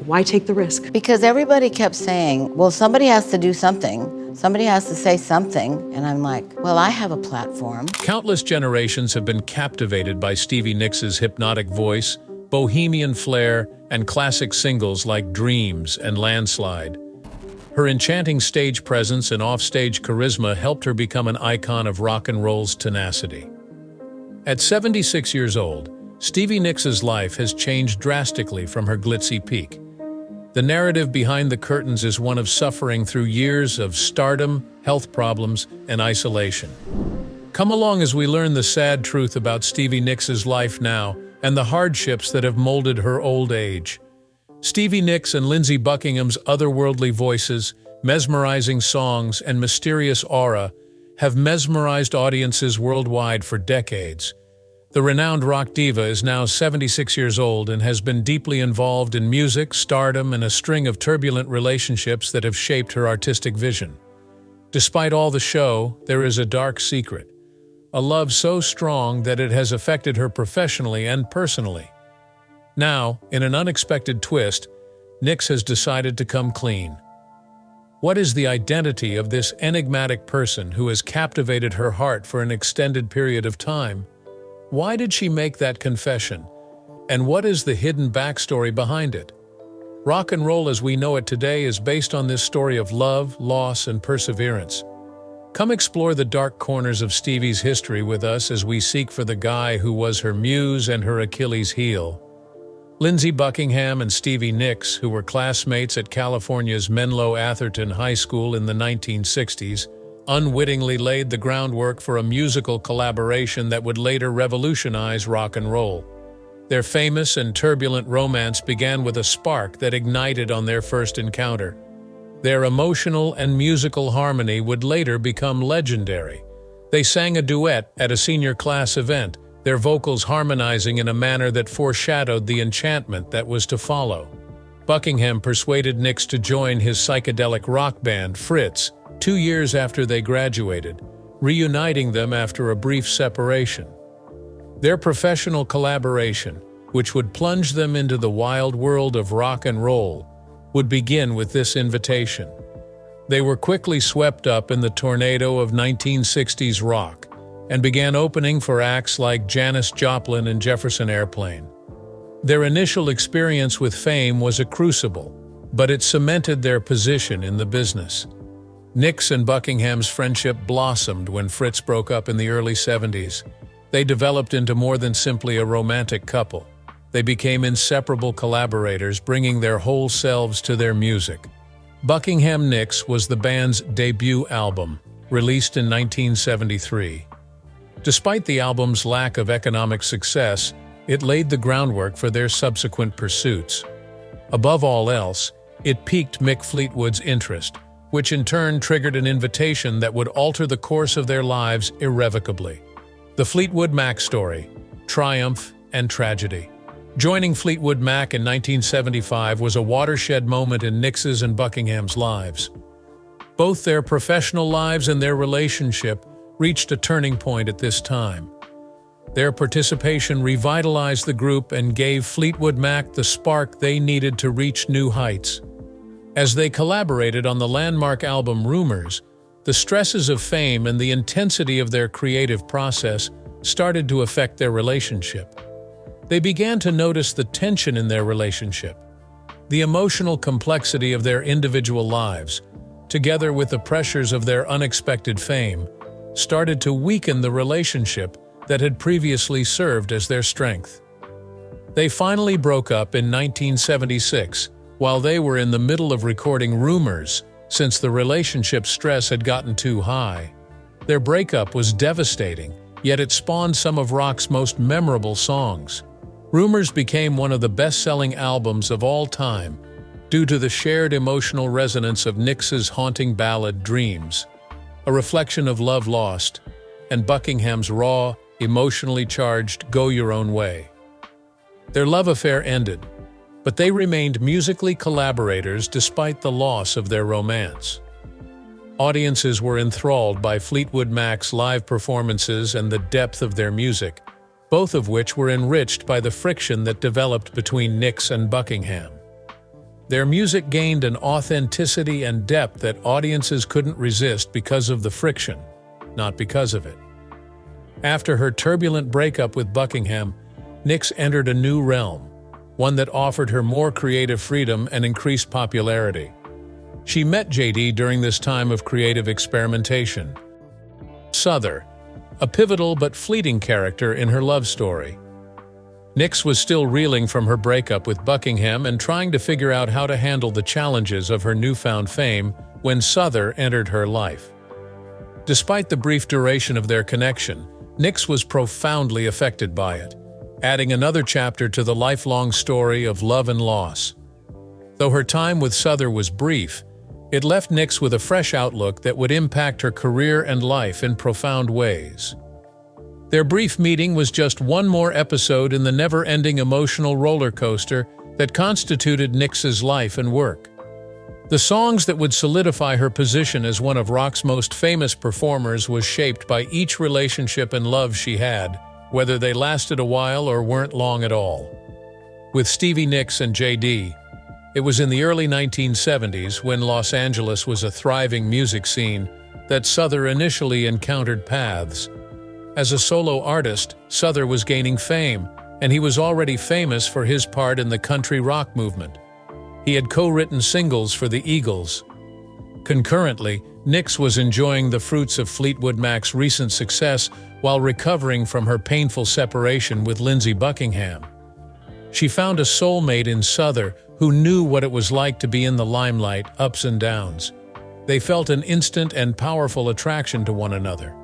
Why take the risk? Because everybody kept saying, well, somebody has to do something. Somebody has to say something. And I'm like, well, I have a platform. Countless generations have been captivated by Stevie Nicks' hypnotic voice, bohemian flair, and classic singles like Dreams and Landslide. Her enchanting stage presence and offstage charisma helped her become an icon of rock and roll's tenacity. At 76 years old, Stevie Nicks' life has changed drastically from her glitzy peak. The narrative behind the curtains is one of suffering through years of stardom, health problems, and isolation. Come along as we learn the sad truth about Stevie Nicks' life now and the hardships that have molded her old age. Stevie Nicks and Lindsey Buckingham's otherworldly voices, mesmerizing songs, and mysterious aura have mesmerized audiences worldwide for decades. The renowned rock diva is now 76 years old and has been deeply involved in music, stardom, and a string of turbulent relationships that have shaped her artistic vision. Despite all the show, there is a dark secret, a love so strong that it has affected her professionally and personally. Now, in an unexpected twist, Nicks has decided to come clean. What is the identity of this enigmatic person who has captivated her heart for an extended period of time? Why did she make that confession? And what is the hidden backstory behind it? Rock and roll as we know it today is based on this story of love, loss, and perseverance. Come explore the dark corners of Stevie's history with us as we seek for the guy who was her muse and her Achilles heel. Lindsey Buckingham and Stevie Nicks, who were classmates at California's Menlo Atherton High School in the 1960s, unwittingly laid the groundwork for a musical collaboration that would later revolutionize rock and roll. Their famous and turbulent romance began with a spark that ignited on their first encounter. Their emotional and musical harmony would later become legendary. They sang a duet at a senior class event, their vocals harmonizing in a manner that foreshadowed the enchantment that was to follow. Buckingham persuaded Nicks to join his psychedelic rock band, Fritz, 2 years after they graduated, reuniting them after a brief separation. Their professional collaboration, which would plunge them into the wild world of rock and roll, would begin with this invitation. They were quickly swept up in the tornado of 1960s rock and began opening for acts like Janis Joplin and Jefferson Airplane. Their initial experience with fame was a crucible, but it cemented their position in the business. Nicks and Buckingham's friendship blossomed when Fritz broke up in the early 70s. They developed into more than simply a romantic couple. They became inseparable collaborators, bringing their whole selves to their music. Buckingham Nicks was the band's debut album, released in 1973. Despite the album's lack of economic success, it laid the groundwork for their subsequent pursuits. Above all else, it piqued Mick Fleetwood's interest, which in turn triggered an invitation that would alter the course of their lives irrevocably. The Fleetwood Mac story, triumph and tragedy. Joining Fleetwood Mac in 1975 was a watershed moment in Nicks's and Buckingham's lives. Both their professional lives and their relationship reached a turning point at this time. Their participation revitalized the group and gave Fleetwood Mac the spark they needed to reach new heights. As they collaborated on the landmark album Rumors, the stresses of fame and the intensity of their creative process started to affect their relationship. They began to notice the tension in their relationship. The emotional complexity of their individual lives, together with the pressures of their unexpected fame, started to weaken the relationship that had previously served as their strength. They finally broke up in 1976, while they were in the middle of recording Rumors, since the relationship stress had gotten too high. Their breakup was devastating, yet it spawned some of rock's most memorable songs. Rumors became one of the best-selling albums of all time due to the shared emotional resonance of Nicks's haunting ballad Dreams, a reflection of love lost, and Buckingham's raw, emotionally charged Go Your Own Way. Their love affair ended, but they remained musically collaborators despite the loss of their romance. Audiences were enthralled by Fleetwood Mac's live performances and the depth of their music, both of which were enriched by the friction that developed between Nicks and Buckingham. Their music gained an authenticity and depth that audiences couldn't resist because of the friction, not because of it. After her turbulent breakup with Buckingham, Nix entered a new realm, one that offered her more creative freedom and increased popularity. She met JD during this time of creative experimentation. Souther, a pivotal but fleeting character in her love story. Nix was still reeling from her breakup with Buckingham and trying to figure out how to handle the challenges of her newfound fame when Souther entered her life. Despite the brief duration of their connection, Nix was profoundly affected by it, adding another chapter to the lifelong story of love and loss. Though her time with Souther was brief, it left Nix with a fresh outlook that would impact her career and life in profound ways. Their brief meeting was just one more episode in the never-ending emotional roller coaster that constituted Nix's life and work. The songs that would solidify her position as one of rock's most famous performers was shaped by each relationship and love she had, whether they lasted a while or weren't long at all. With Stevie Nicks and JD, it was in the early 1970s, when Los Angeles was a thriving music scene, that Souther initially encountered paths. As a solo artist, Souther was gaining fame, and he was already famous for his part in the country rock movement. He had co-written singles for the Eagles. Concurrently, Nix was enjoying the fruits of Fleetwood Mac's recent success while recovering from her painful separation with Lindsey Buckingham. She found a soulmate in Souther who knew what it was like to be in the limelight, ups and downs. They felt an instant and powerful attraction to one another.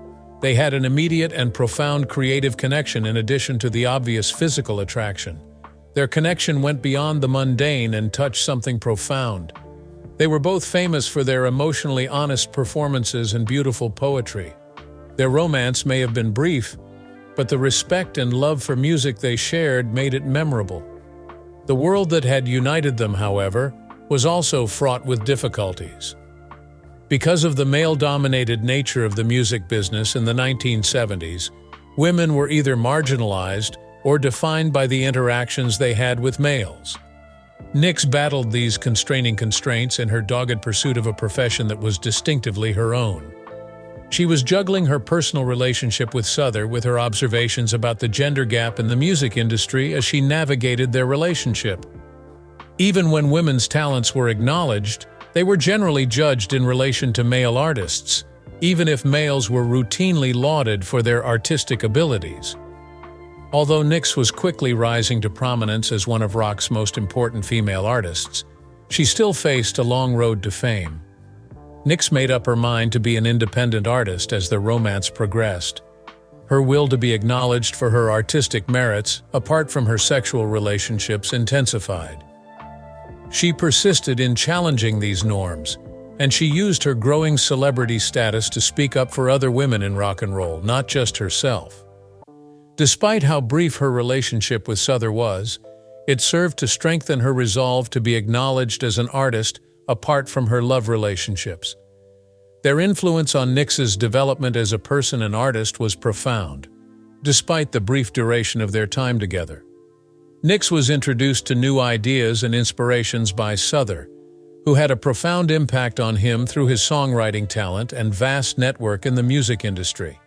They had an immediate and profound creative connection in addition to the obvious physical attraction. Their connection went beyond the mundane and touched something profound. They were both famous for their emotionally honest performances and beautiful poetry. Their romance may have been brief, but the respect and love for music they shared made it memorable. The world that had united them, however, was also fraught with difficulties. Because of the male-dominated nature of the music business in the 1970s, women were either marginalized or defined by the interactions they had with males. Nix battled these constraining constraints in her dogged pursuit of a profession that was distinctively her own. She was juggling her personal relationship with Souther with her observations about the gender gap in the music industry as she navigated their relationship. Even when women's talents were acknowledged, they were generally judged in relation to male artists, even if males were routinely lauded for their artistic abilities. Although Nix was quickly rising to prominence as one of rock's most important female artists, she still faced a long road to fame. Nix made up her mind to be an independent artist as their romance progressed. Her will to be acknowledged for her artistic merits, apart from her sexual relationships, intensified. She persisted in challenging these norms, and she used her growing celebrity status to speak up for other women in rock and roll, not just herself. Despite how brief her relationship with Souther was, it served to strengthen her resolve to be acknowledged as an artist apart from her love relationships. Their influence on Nix's development as a person and artist was profound, despite the brief duration of their time together. Nix was introduced to new ideas and inspirations by Souther, who had a profound impact on him through his songwriting talent and vast network in the music industry.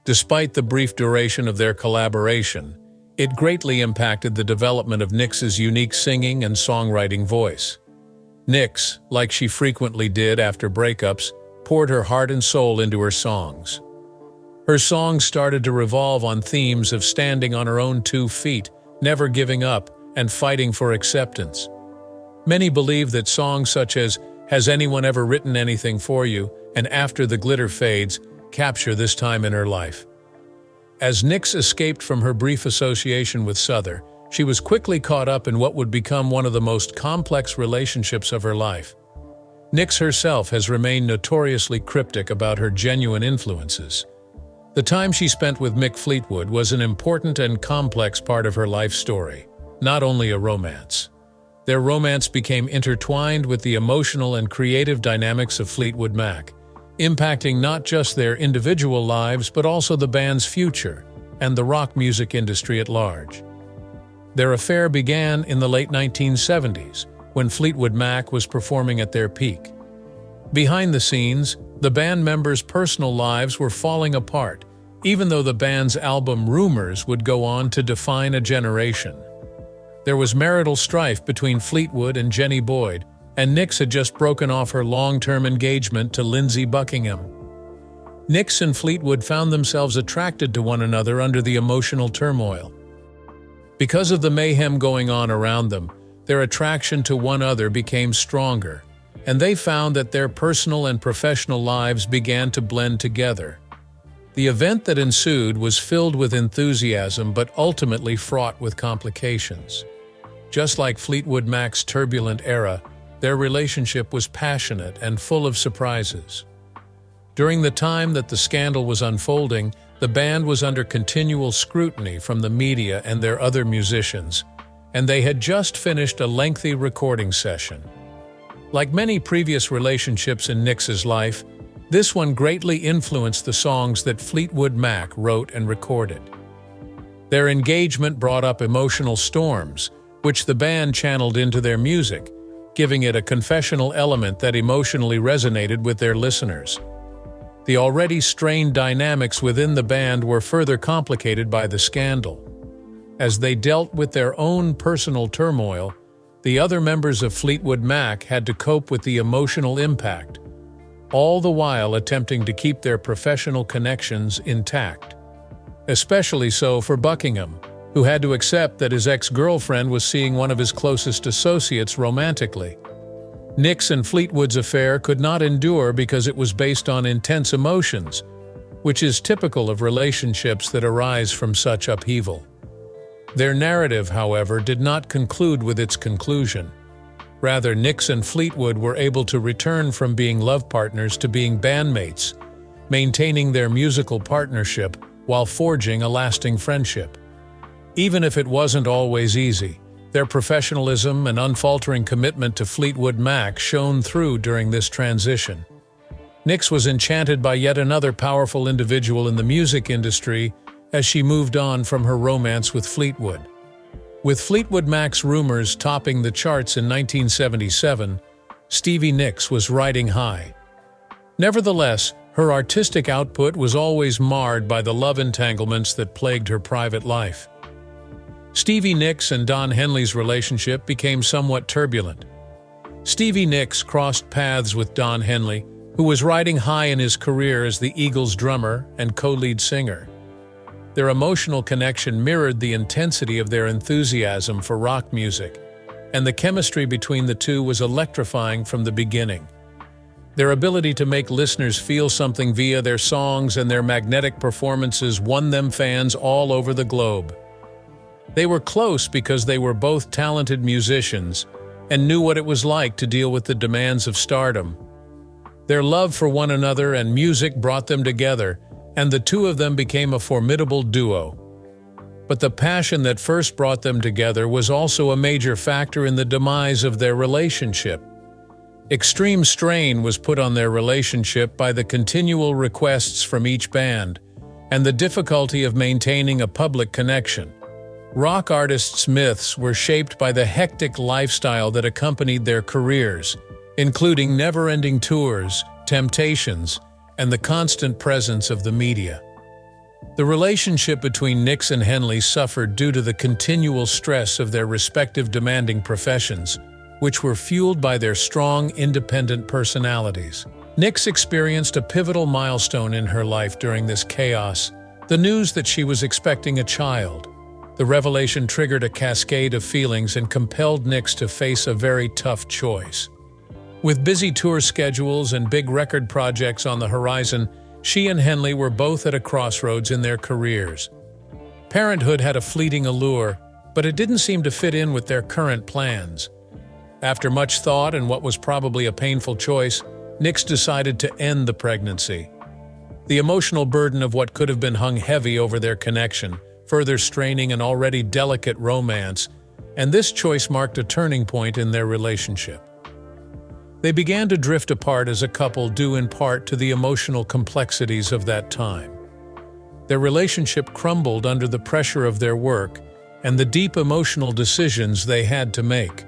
Despite the brief duration of their collaboration, it greatly impacted the development of Nix's unique singing and songwriting voice. Nix, like she frequently did after breakups, poured her heart and soul into her songs. Her songs started to revolve on themes of standing on her own 2 feet, never giving up, and fighting for acceptance. Many believe that songs such as "Has Anyone Ever Written Anything for You?" and "After the Glitter Fades" capture this time in her life. As Nix escaped from her brief association with Souther, she was quickly caught up in what would become one of the most complex relationships of her life. Nix herself has remained notoriously cryptic about her genuine influences. The time she spent with Mick Fleetwood was an important and complex part of her life story, not only a romance. Their romance became intertwined with the emotional and creative dynamics of Fleetwood Mac, impacting not just their individual lives but also the band's future and the rock music industry at large. Their affair began in the late 1970s, when Fleetwood Mac was performing at their peak. Behind the scenes, the band members' personal lives were falling apart, even though the band's album Rumors would go on to define a generation. There was marital strife between Fleetwood and Jenny Boyd, and Nix had just broken off her long-term engagement to Lindsey Buckingham. Nix and Fleetwood found themselves attracted to one another under the emotional turmoil. Because of the mayhem going on around them, their attraction to one another became stronger, and they found that their personal and professional lives began to blend together. The event that ensued was filled with enthusiasm but ultimately fraught with complications. Just like Fleetwood Mac's turbulent era, their relationship was passionate and full of surprises. During the time that the scandal was unfolding, the band was under continual scrutiny from the media and their other musicians, and they had just finished a lengthy recording session. Like many previous relationships in Nix's life, this one greatly influenced the songs that Fleetwood Mac wrote and recorded. Their engagement brought up emotional storms, which the band channeled into their music, giving it a confessional element that emotionally resonated with their listeners. The already strained dynamics within the band were further complicated by the scandal. As they dealt with their own personal turmoil, the other members of Fleetwood Mac had to cope with the emotional impact, all the while attempting to keep their professional connections intact. Especially so for Buckingham, who had to accept that his ex-girlfriend was seeing one of his closest associates romantically. Nix and Fleetwood's affair could not endure because it was based on intense emotions, which is typical of relationships that arise from such upheaval. Their narrative, however, did not conclude with its conclusion. Rather, Nix and Fleetwood were able to return from being love partners to being bandmates, maintaining their musical partnership while forging a lasting friendship. Even if it wasn't always easy, their professionalism and unfaltering commitment to Fleetwood Mac shone through during this transition. Nix was enchanted by yet another powerful individual in the music industry as she moved on from her romance with Fleetwood. With Fleetwood Mac's Rumors topping the charts in 1977, Stevie Nicks was riding high. Nevertheless, her artistic output was always marred by the love entanglements that plagued her private life. Stevie Nicks and Don Henley's relationship became somewhat turbulent. Stevie Nicks crossed paths with Don Henley, who was riding high in his career as the Eagles' drummer and co-lead singer. Their emotional connection mirrored the intensity of their enthusiasm for rock music, and the chemistry between the two was electrifying from the beginning. Their ability to make listeners feel something via their songs and their magnetic performances won them fans all over the globe. They were close because they were both talented musicians and knew what it was like to deal with the demands of stardom. Their love for one another and music brought them together, and the two of them became a formidable duo. But the passion that first brought them together was also a major factor in the demise of their relationship. Extreme strain was put on their relationship by the continual requests from each band and the difficulty of maintaining a public connection. Rock artists' myths were shaped by the hectic lifestyle that accompanied their careers, including never-ending tours, temptations, and the constant presence of the media. The relationship between Nicks and Henley suffered due to the continual stress of their respective demanding professions, which were fueled by their strong, independent personalities. Nicks experienced a pivotal milestone in her life during this chaos, the news that she was expecting a child. The revelation triggered a cascade of feelings and compelled Nicks to face a very tough choice. With busy tour schedules and big record projects on the horizon, she and Henley were both at a crossroads in their careers. Parenthood had a fleeting allure, but it didn't seem to fit in with their current plans. After much thought and what was probably a painful choice, Nicks decided to end the pregnancy. The emotional burden of what could have been hung heavy over their connection, further straining an already delicate romance, and this choice marked a turning point in their relationship. They began to drift apart as a couple due in part to the emotional complexities of that time. Their relationship crumbled under the pressure of their work and the deep emotional decisions they had to make.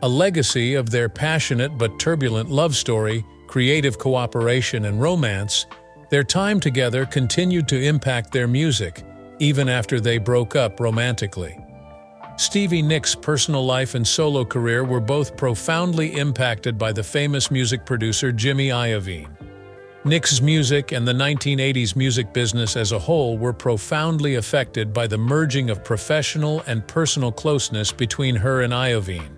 A legacy of their passionate but turbulent love story, creative cooperation, and romance, their time together continued to impact their music, even after they broke up romantically. Stevie Nicks' personal life and solo career were both profoundly impacted by the famous music producer Jimmy Iovine. Nicks' music and the 1980s music business as a whole were profoundly affected by the merging of professional and personal closeness between her and Iovine.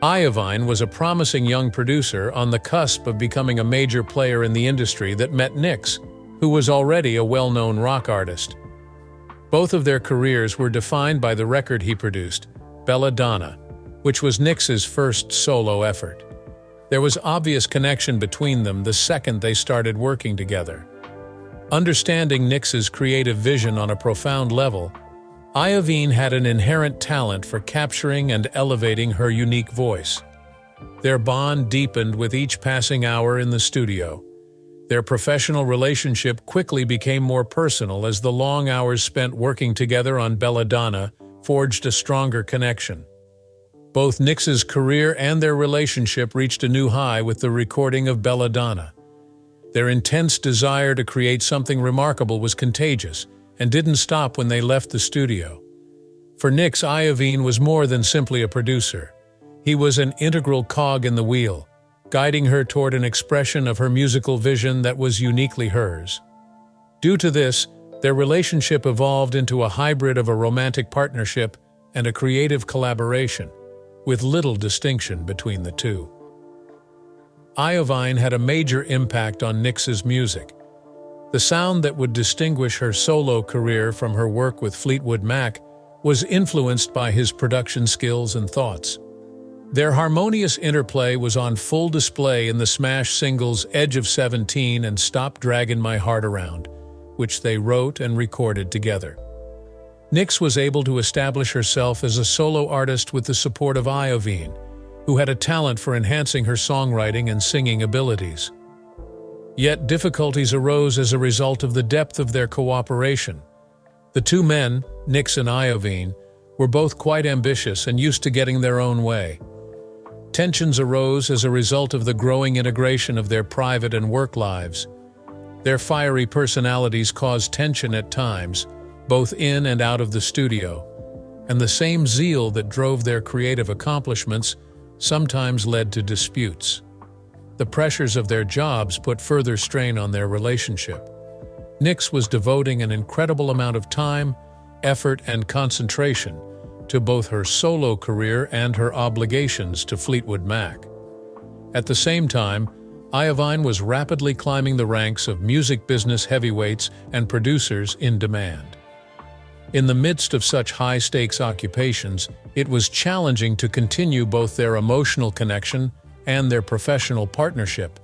Iovine was a promising young producer on the cusp of becoming a major player in the industry that met Nicks, who was already a well-known rock artist. Both of their careers were defined by the record he produced, Belladonna, which was Nicks' first solo effort. There was obvious connection between them the second they started working together. Understanding Nicks' creative vision on a profound level, Iovine had an inherent talent for capturing and elevating her unique voice. Their bond deepened with each passing hour in the studio. Their professional relationship quickly became more personal as the long hours spent working together on Belladonna forged a stronger connection. Both Nicks' career and their relationship reached a new high with the recording of Belladonna. Their intense desire to create something remarkable was contagious and didn't stop when they left the studio. For Nicks, Iovine was more than simply a producer. He was an integral cog in the wheel, guiding her toward an expression of her musical vision that was uniquely hers. Due to this, their relationship evolved into a hybrid of a romantic partnership and a creative collaboration, with little distinction between the two. Iovine had a major impact on Nicks' music. The sound that would distinguish her solo career from her work with Fleetwood Mac was influenced by his production skills and thoughts. Their harmonious interplay was on full display in the smash singles Edge of 17 and Stop Draggin' My Heart Around, which they wrote and recorded together. Nicks was able to establish herself as a solo artist with the support of Iovine, who had a talent for enhancing her songwriting and singing abilities. Yet difficulties arose as a result of the depth of their cooperation. The two men, Nicks and Iovine, were both quite ambitious and used to getting their own way. Tensions arose as a result of the growing integration of their private and work lives. Their fiery personalities caused tension at times, both in and out of the studio, and the same zeal that drove their creative accomplishments sometimes led to disputes. The pressures of their jobs put further strain on their relationship. Nicks was devoting an incredible amount of time, effort, and concentration to both her solo career and her obligations to Fleetwood Mac. At the same time, Iovine was rapidly climbing the ranks of music business heavyweights and producers in demand. In the midst of such high-stakes occupations, it was challenging to continue both their emotional connection and their professional partnership.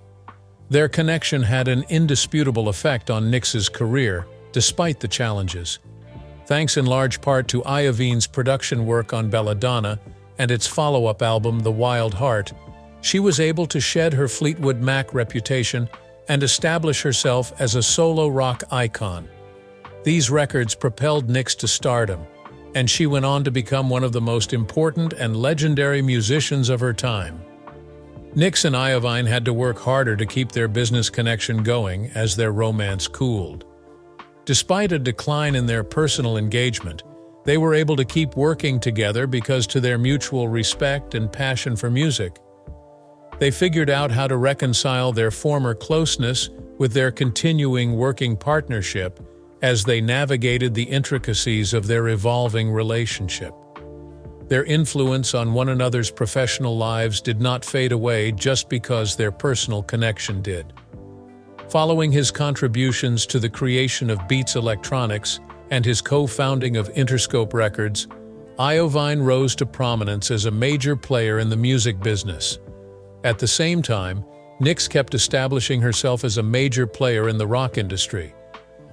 Their connection had an indisputable effect on Nicks' career, despite the challenges. Thanks in large part to Iovine's production work on Belladonna and its follow-up album The Wild Heart, she was able to shed her Fleetwood Mac reputation and establish herself as a solo rock icon. These records propelled Nicks to stardom, and she went on to become one of the most important and legendary musicians of her time. Nicks and Iovine had to work harder to keep their business connection going as their romance cooled. Despite a decline in their personal engagement, they were able to keep working together because to their mutual respect and passion for music. They figured out how to reconcile their former closeness with their continuing working partnership as they navigated the intricacies of their evolving relationship. Their influence on one another's professional lives did not fade away just because their personal connection did. Following his contributions to the creation of Beats Electronics and his co-founding of Interscope Records, Iovine rose to prominence as a major player in the music business. At the same time, Nicks kept establishing herself as a major player in the rock industry.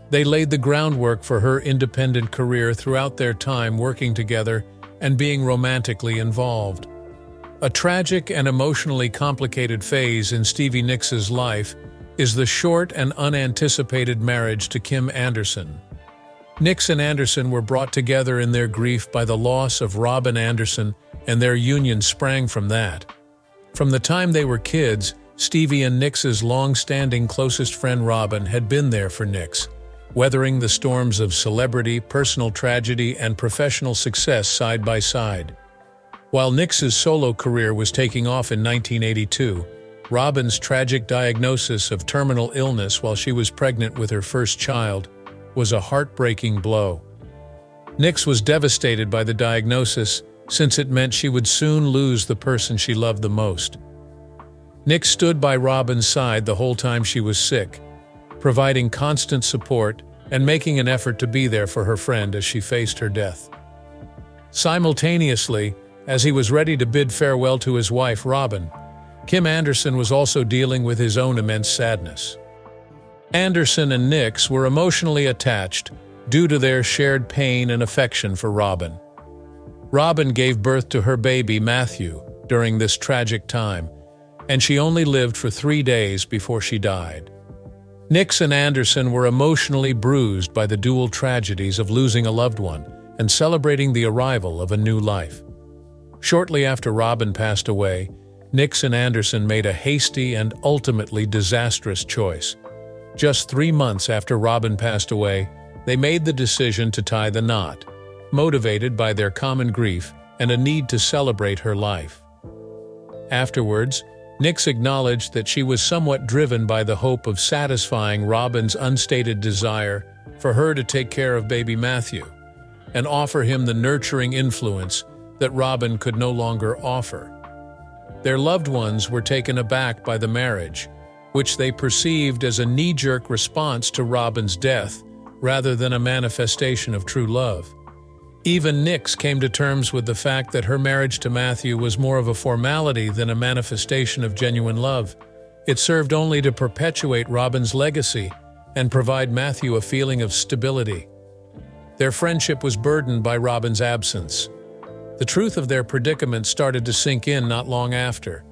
They laid the groundwork for her independent career throughout their time working together and being romantically involved. A tragic and emotionally complicated phase in Stevie Nicks' life is the short and unanticipated marriage to Kim Anderson. Nicks and Anderson were brought together in their grief by the loss of Robin Anderson and their union sprang from that. From the time they were kids, Stevie and Nix's long-standing closest friend Robin had been there for Nix, weathering the storms of celebrity, personal tragedy, and professional success side by side. While Nix's solo career was taking off in 1982, Robin's tragic diagnosis of terminal illness while she was pregnant with her first child was a heartbreaking blow. Nix was devastated by the diagnosis, since it meant she would soon lose the person she loved the most. Nix stood by Robin's side the whole time she was sick, providing constant support and making an effort to be there for her friend as she faced her death. Simultaneously, as he was ready to bid farewell to his wife, Robin, Kim Anderson was also dealing with his own immense sadness. Anderson and Nix were emotionally attached due to their shared pain and affection for Robin. Robin gave birth to her baby, Matthew, during this tragic time, and she only lived for 3 days before she died. Nix and Anderson were emotionally bruised by the dual tragedies of losing a loved one and celebrating the arrival of a new life. Shortly after Robin passed away, Nix and Anderson made a hasty and ultimately disastrous choice. Just 3 months after Robin passed away, they made the decision to tie the knot, motivated by their common grief and a need to celebrate her life. Afterwards, Nix acknowledged that she was somewhat driven by the hope of satisfying Robin's unstated desire for her to take care of baby Matthew and offer him the nurturing influence that Robin could no longer offer. Their loved ones were taken aback by the marriage, which they perceived as a knee-jerk response to Robin's death rather than a manifestation of true love. Even Nix came to terms with the fact that her marriage to Matthew was more of a formality than a manifestation of genuine love. It served only to perpetuate Robin's legacy and provide Matthew a feeling of stability. Their friendship was burdened by Robin's absence. The truth of their predicament started to sink in not long after.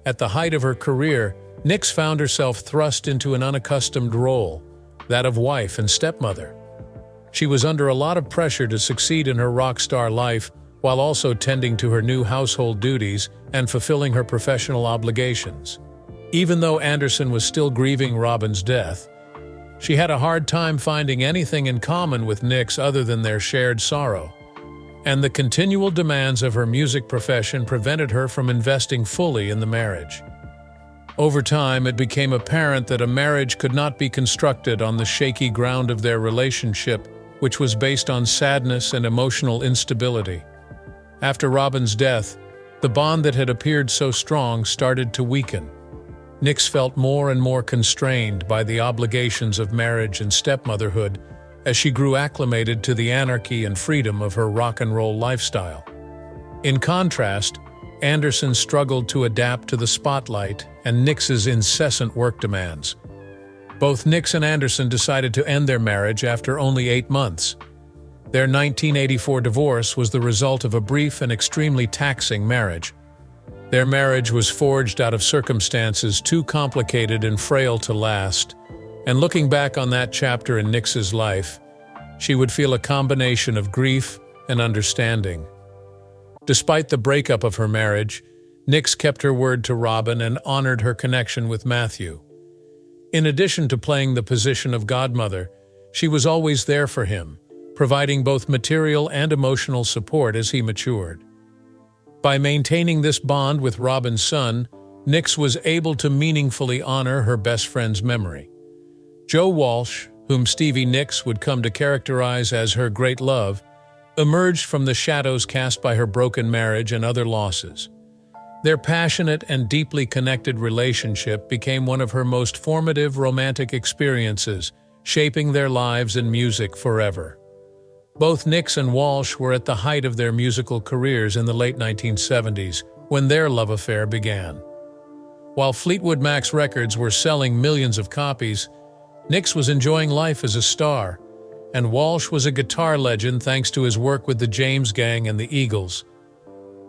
At the height of her career, Nix found herself thrust into an unaccustomed role, that of wife and stepmother. She was under a lot of pressure to succeed in her rock star life while also tending to her new household duties and fulfilling her professional obligations. Even though Anderson was still grieving Robin's death, she had a hard time finding anything in common with Nix other than their shared sorrow, and the continual demands of her music profession prevented her from investing fully in the marriage. Over time, it became apparent that a marriage could not be constructed on the shaky ground of their relationship, which was based on sadness and emotional instability. After Robin's death, the bond that had appeared so strong started to weaken. Nix felt more and more constrained by the obligations of marriage and stepmotherhood as she grew acclimated to the anarchy and freedom of her rock and roll lifestyle. In contrast, Anderson struggled to adapt to the spotlight and Nix's incessant work demands. Both Nix and Anderson decided to end their marriage after only 8 months. Their 1984 divorce was the result of a brief and extremely taxing marriage. Their marriage was forged out of circumstances too complicated and frail to last, and looking back on that chapter in Nix's life, she would feel a combination of grief and understanding. Despite the breakup of her marriage, Nix kept her word to Robin and honored her connection with Matthew. In addition to playing the position of godmother, she was always there for him, providing both material and emotional support as he matured. By maintaining this bond with Robin's son, Nix was able to meaningfully honor her best friend's memory. Joe Walsh, whom Stevie Nicks would come to characterize as her great love, emerged from the shadows cast by her broken marriage and other losses. Their passionate and deeply connected relationship became one of her most formative romantic experiences, shaping their lives and music forever. Both Nix and Walsh were at the height of their musical careers in the late 1970s, when their love affair began. While Fleetwood Mac's records were selling millions of copies, Nix was enjoying life as a star, and Walsh was a guitar legend thanks to his work with the James Gang and the Eagles.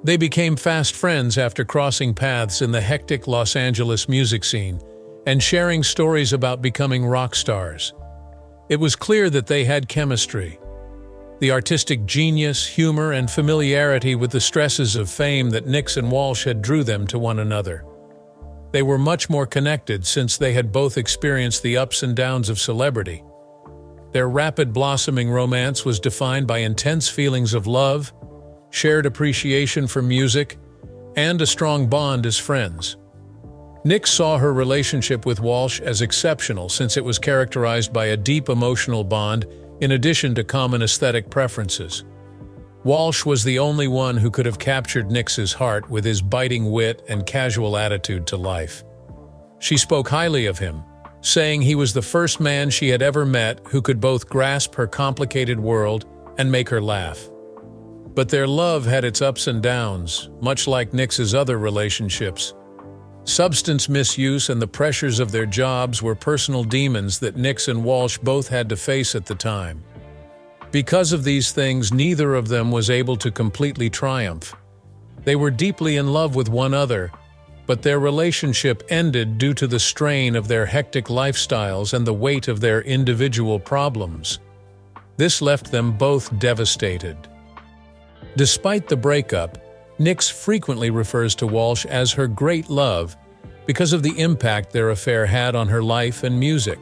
They became fast friends after crossing paths in the hectic Los Angeles music scene and sharing stories about becoming rock stars. It was clear that they had chemistry. The artistic genius, humor, and familiarity with the stresses of fame that Nix and Walsh had drew them to one another. They were much more connected since they had both experienced the ups and downs of celebrity. Their rapid blossoming romance was defined by intense feelings of love, shared appreciation for music, and a strong bond as friends. Nix saw her relationship with Walsh as exceptional since it was characterized by a deep emotional bond in addition to common aesthetic preferences. Walsh was the only one who could have captured Nix's heart with his biting wit and casual attitude to life. She spoke highly of him, saying he was the first man she had ever met who could both grasp her complicated world and make her laugh. But their love had its ups and downs, much like Nix's other relationships. Substance misuse and the pressures of their jobs were personal demons that Nix and Walsh both had to face at the time. Because of these things, neither of them was able to completely triumph. They were deeply in love with one another, but their relationship ended due to the strain of their hectic lifestyles and the weight of their individual problems. This left them both devastated. Despite the breakup, Nix frequently refers to Walsh as her great love because of the impact their affair had on her life and music.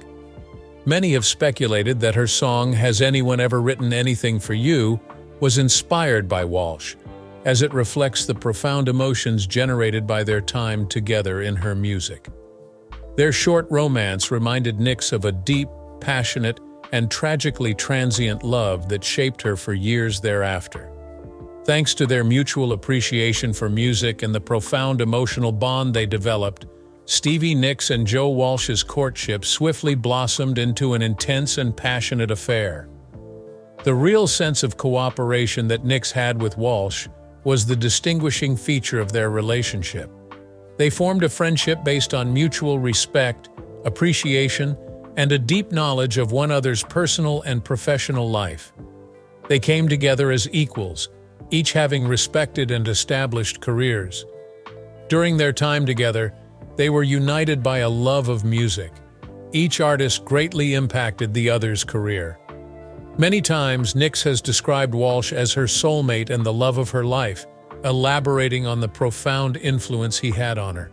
Many have speculated that her song "Has Anyone Ever Written Anything for You" was inspired by Walsh, as it reflects the profound emotions generated by their time together in her music. Their short romance reminded Nix of a deep, passionate, and tragically transient love that shaped her for years thereafter. Thanks to their mutual appreciation for music and the profound emotional bond they developed, Stevie Nicks and Joe Walsh's courtship swiftly blossomed into an intense and passionate affair. The real sense of cooperation that Nicks had with Walsh was the distinguishing feature of their relationship. They formed a friendship based on mutual respect, appreciation, and a deep knowledge of one another's personal and professional life. They came together as equals, each having respected and established careers. During their time together, they were united by a love of music. Each artist greatly impacted the other's career. Many times, Nix has described Walsh as her soulmate and the love of her life, elaborating on the profound influence he had on her.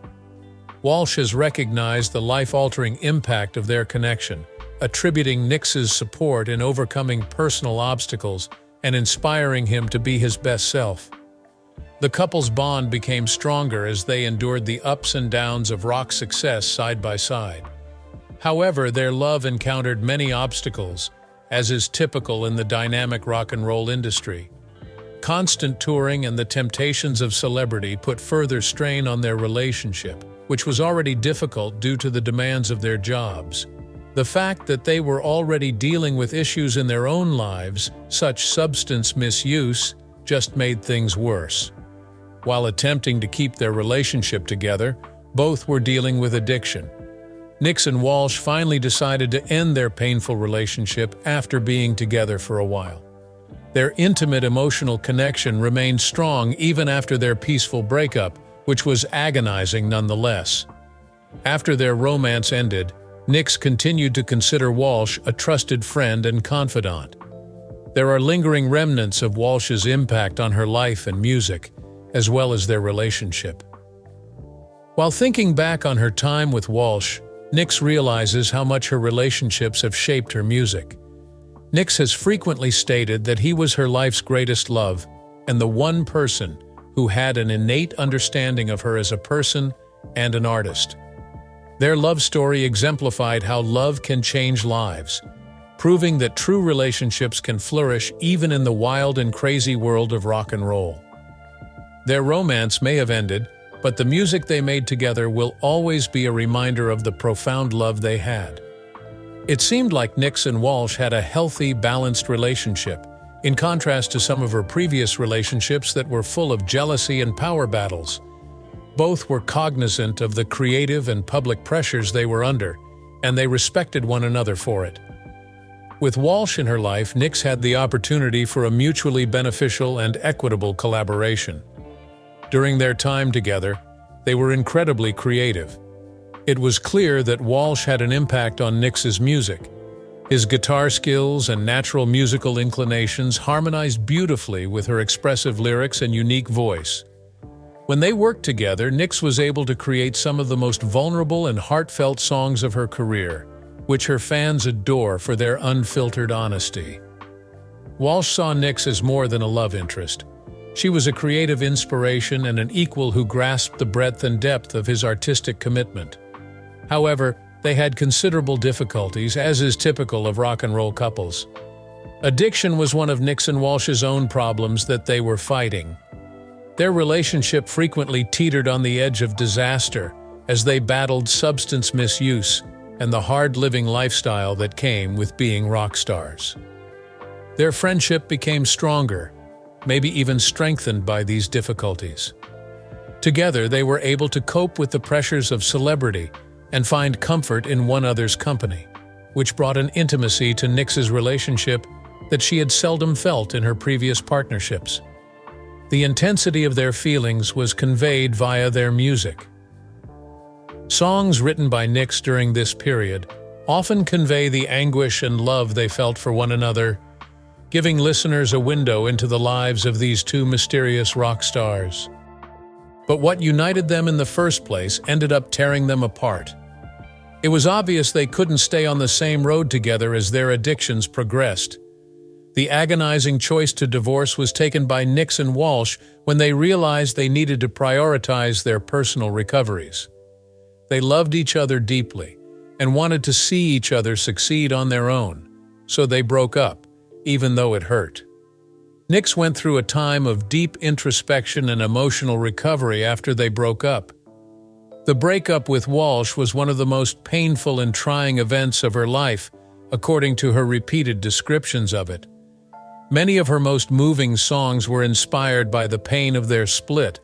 Walsh has recognized the life-altering impact of their connection, attributing Nix's support in overcoming personal obstacles and inspiring him to be his best self. The couple's bond became stronger as they endured the ups and downs of rock success side by side. However, their love encountered many obstacles, as is typical in the dynamic rock and roll industry. Constant touring and the temptations of celebrity put further strain on their relationship, which was already difficult due to the demands of their jobs. The fact that they were already dealing with issues in their own lives, such substance misuse, just made things worse. While attempting to keep their relationship together, both were dealing with addiction. Nix and Walsh finally decided to end their painful relationship after being together for a while. Their intimate emotional connection remained strong even after their peaceful breakup, which was agonizing nonetheless. After their romance ended, Nix continued to consider Walsh a trusted friend and confidant. There are lingering remnants of Walsh's impact on her life and music, as well as their relationship. While thinking back on her time with Walsh, Nix realizes how much her relationships have shaped her music. Nix has frequently stated that he was her life's greatest love and the one person who had an innate understanding of her as a person and an artist. Their love story exemplified how love can change lives, proving that true relationships can flourish even in the wild and crazy world of rock and roll. Their romance may have ended, but the music they made together will always be a reminder of the profound love they had. It seemed like Nix and Walsh had a healthy, balanced relationship, in contrast to some of her previous relationships that were full of jealousy and power battles. Both were cognizant of the creative and public pressures they were under, and they respected one another for it. With Walsh in her life, Nix had the opportunity for a mutually beneficial and equitable collaboration. During their time together, they were incredibly creative. It was clear that Walsh had an impact on Nix's music, His guitar skills and natural musical inclinations harmonized beautifully with her expressive lyrics and unique voice. When they worked together, Nix was able to create some of the most vulnerable and heartfelt songs of her career, which her fans adore for their unfiltered honesty. Walsh saw Nix as more than a love interest. She was a creative inspiration and an equal who grasped the breadth and depth of his artistic commitment. However, they had considerable difficulties, as is typical of rock and roll couples. Addiction was one of Nix and Walsh's own problems that they were fighting. Their relationship frequently teetered on the edge of disaster as they battled substance misuse and the hard-living lifestyle that came with being rock stars. Their friendship became stronger, maybe even strengthened by these difficulties. Together, they were able to cope with the pressures of celebrity and find comfort in one another's company, which brought an intimacy to Nix's relationship that she had seldom felt in her previous partnerships. The intensity of their feelings was conveyed via their music. Songs written by Nix during this period often convey the anguish and love they felt for one another, giving listeners a window into the lives of these two mysterious rock stars. But what united them in the first place ended up tearing them apart. It was obvious they couldn't stay on the same road together as their addictions progressed. The agonizing choice to divorce was taken by Nix and Walsh when they realized they needed to prioritize their personal recoveries. They loved each other deeply and wanted to see each other succeed on their own, so they broke up, even though it hurt. Nix went through a time of deep introspection and emotional recovery after they broke up. The breakup with Walsh was one of the most painful and trying events of her life, according to her repeated descriptions of it. Many of her most moving songs were inspired by the pain of their split,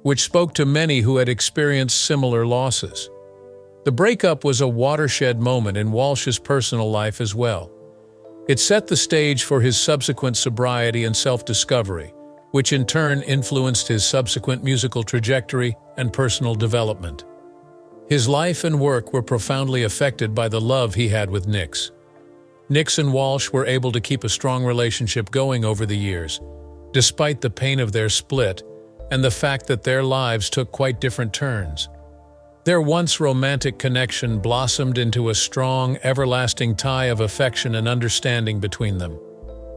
which spoke to many who had experienced similar losses. The breakup was a watershed moment in Walsh's personal life as well. It set the stage for his subsequent sobriety and self-discovery, which in turn influenced his subsequent musical trajectory and personal development. His life and work were profoundly affected by the love he had with Nix. Nix and Walsh were able to keep a strong relationship going over the years, despite the pain of their split and the fact that their lives took quite different turns. Their once romantic connection blossomed into a strong, everlasting tie of affection and understanding between them.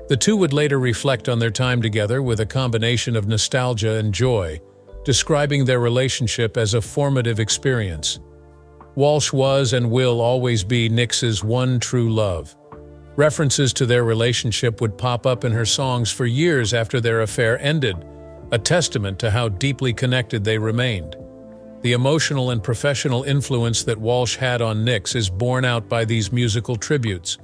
The two would later reflect on their time together with a combination of nostalgia and joy, describing their relationship as a formative experience. Walsh was and will always be Nix's one true love. References to their relationship would pop up in her songs for years after their affair ended, a testament to how deeply connected they remained. The emotional and professional influence that Walsh had on Nix is borne out by these musical tributes.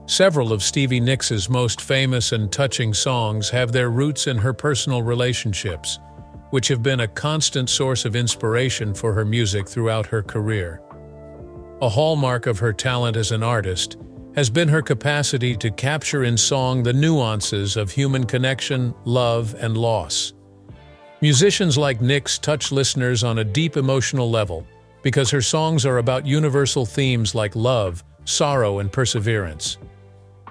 Several of Stevie Nicks' most famous and touching songs have their roots in her personal relationships, which have been a constant source of inspiration for her music throughout her career. A hallmark of her talent as an artist has been her capacity to capture in song the nuances of human connection, love, and loss. Musicians like Nix touch listeners on a deep emotional level because her songs are about universal themes like love, sorrow, and perseverance.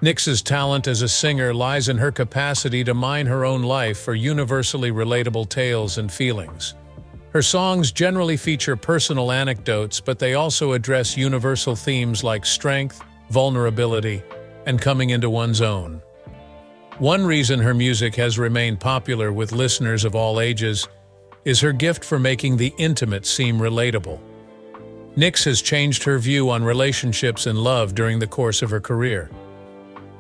Nix's talent as a singer lies in her capacity to mine her own life for universally relatable tales and feelings. Her songs generally feature personal anecdotes, but they also address universal themes like strength, vulnerability, and coming into one's own. One reason her music has remained popular with listeners of all ages is her gift for making the intimate seem relatable. Nix has changed her view on relationships and love during the course of her career.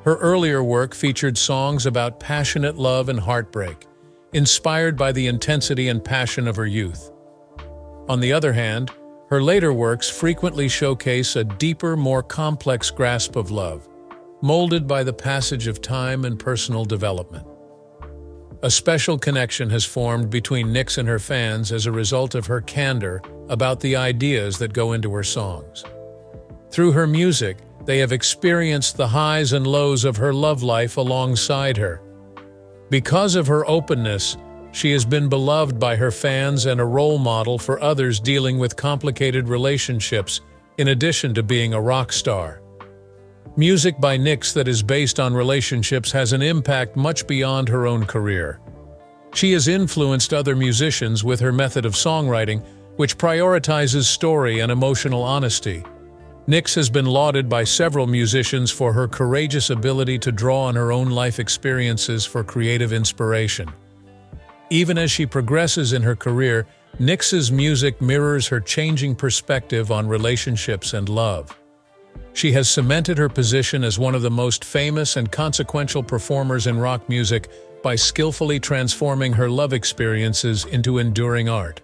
Her earlier work featured songs about passionate love and heartbreak, inspired by the intensity and passion of her youth. On the other hand, her later works frequently showcase a deeper, more complex grasp of love, molded by the passage of time and personal development. A special connection has formed between Nix and her fans as a result of her candor about the ideas that go into her songs. Through her music, they have experienced the highs and lows of her love life alongside her. Because of her openness, she has been beloved by her fans and a role model for others dealing with complicated relationships, in addition to being a rock star. Music by Nix that is based on relationships has an impact much beyond her own career. She has influenced other musicians with her method of songwriting, which prioritizes story and emotional honesty. Nix has been lauded by several musicians for her courageous ability to draw on her own life experiences for creative inspiration. Even as she progresses in her career, Nix's music mirrors her changing perspective on relationships and love. She has cemented her position as one of the most famous and consequential performers in rock music by skillfully transforming her love experiences into enduring art.